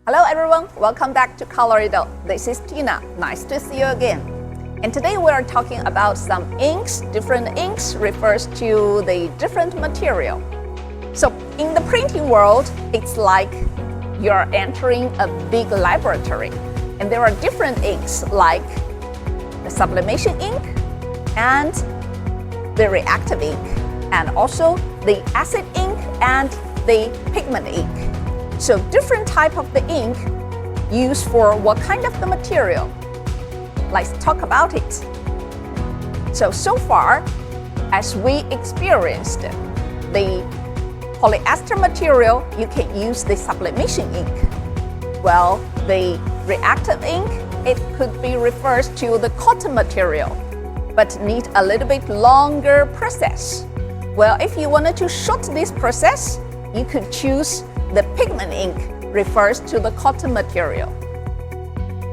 Hello everyone, welcome back to Colorido. This is Tina. Nice to see you again. And today we are talking about some inks. Different inks refers to the different material. So in the printing world, it's like you're entering a big laboratory. And there are different inks like the sublimation ink and the reactive ink, and also the acid ink and the pigment ink. So different type of the ink used for what kind of the material? Let's talk about it. So far, as we experienced the polyester material, you can use the sublimation ink. Well, the reactive ink, it could be refers to the cotton material, but need a little bit longer process. Well, if you wanted to shorten this process, you could choose the pigment ink, refers to the cotton material.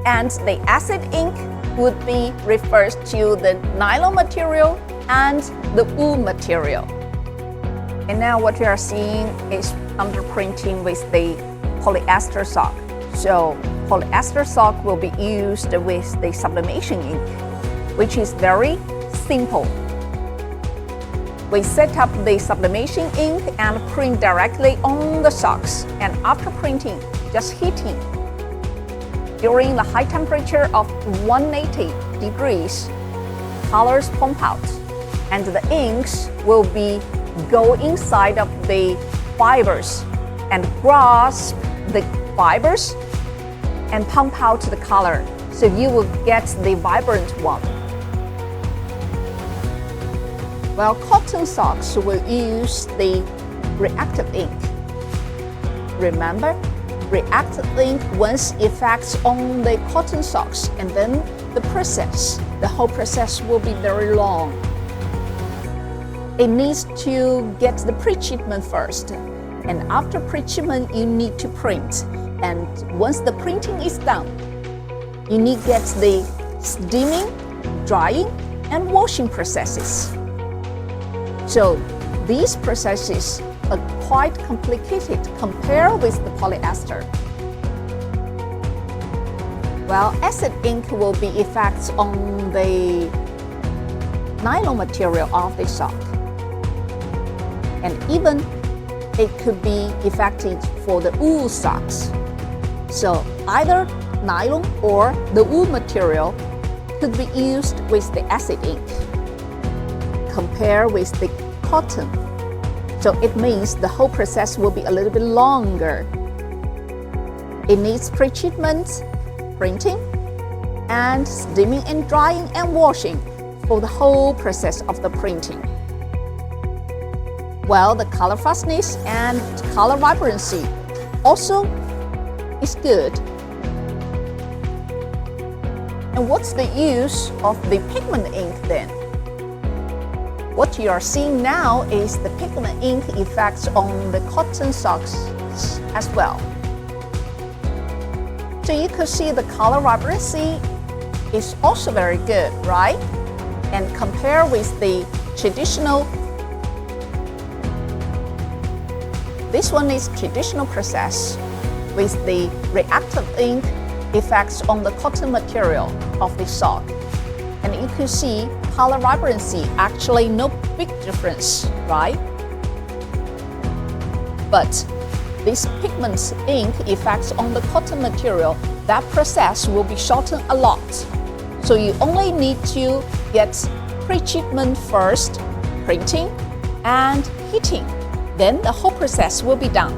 And the acid ink would be refers to the nylon material and the wool material. And now what we are seeing is underprinting with the polyester sock. So polyester sock will be used with the sublimation ink, which is very simple. We set up the sublimation ink and print directly on the socks, and after printing, just heating. During the high temperature of 180 degrees, colors pump out, and the inks will go inside of the fibers and grasp the fibers and pump out the color, so you will get the vibrant one. Well, cotton socks will use the reactive ink. Remember, reactive ink once effects on the cotton socks, and then the whole process will be very long. It needs to get the pre-treatment first, and after pre-treatment you need to print. And once the printing is done, you need to get the steaming, drying, and washing processes. So these processes are quite complicated compared with the polyester. Well, acid ink will be effects on the nylon material of the sock. And even it could be effective for the wool socks. So either nylon or the wool material could be used with the acid ink compared with the cotton. So it means the whole process will be a little bit longer. It needs pre-treatment, printing, and steaming and drying and washing for the whole process of the printing. Well, the color fastness and color vibrancy also is good. And what's the use of the pigment ink then? What you are seeing now is the pigment ink effects on the cotton socks as well. So you could see the color vibrancy is also very good, right? And compare with the traditional, this one is traditional process with the reactive ink effects on the cotton material of the sock. And you can see color vibrancy, actually no big difference, right? But this pigment ink effects on the cotton material, that process will be shortened a lot. So you only need to get pre-treatment first, printing and heating. Then the whole process will be done.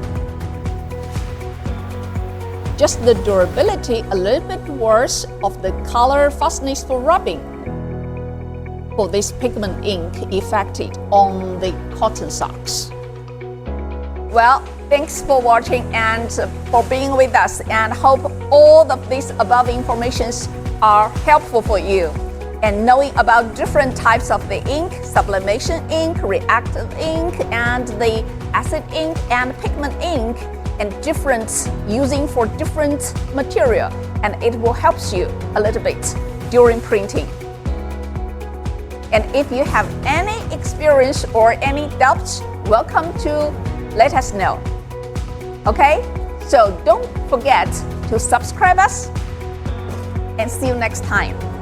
Just the durability a little bit worse of the color fastness for rubbing for this pigment ink effected on the cotton socks. Well, thanks for watching and for being with us, and hope all of these above informations are helpful for you. And knowing about different types of the ink, sublimation ink, reactive ink, and the acid ink and pigment ink, and different using for different material, and it will help you a little bit during printing. And if you have any experience or any doubts, welcome to let us know. Okay? So don't forget to subscribe us and see you next time.